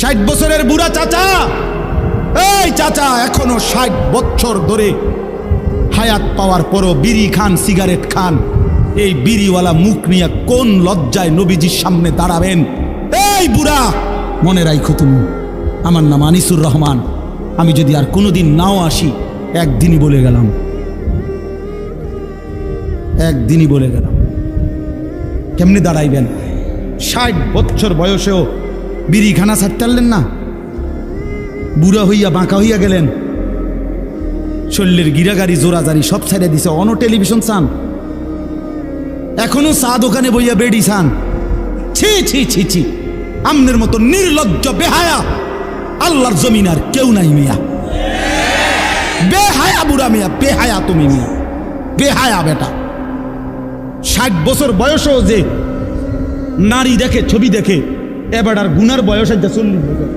60 বছরের বুড়া চাচা, এই চাচা এখনো 60 বছর ধরে হায়াত পাওয়ার পরও বিড়ি খান, সিগারেট খান। এই বিড়িওয়ালা মুখ নিয়ে কোন লজ্জায় নবীজির সামনে দাঁড়াবেন? এই বুড়া, মনে রাখো তুমি, আমার নাম আনিসুর রহমান। আমি যদি আর কোনোদিন নাও আসি, একদিনই বলে গেলাম, একদিনই বলে গেলাম। কেমনি দাঁড়াইবেন? 60 বছর বয়সেও বিড়ি খানা ছাড়তে পারলেন না, বুড়া হইয়া বাঁকা হইয়া গেলেন, শরীরের গিরাগাড়ি জোরাজারি সব ছেড়ে দিছে। অন টেলিভিশন চান, এখনো চা দোকানে বইয়া বেড়ি চান। ছি ছি ছি ছি, আমনের মতো নির্লজ্জ বেহায়া আল্লাহর জমিন আর কেউ নাই মিয়া। বেহায়া বুড়া মিয়া, বেহায়া তুমি মিয়া, বেহায়া বেটা। 60 বছর বয়সও যে নারী দেখে, ছবি দেখে, এবার আর গুনার বয়স 40 বছর।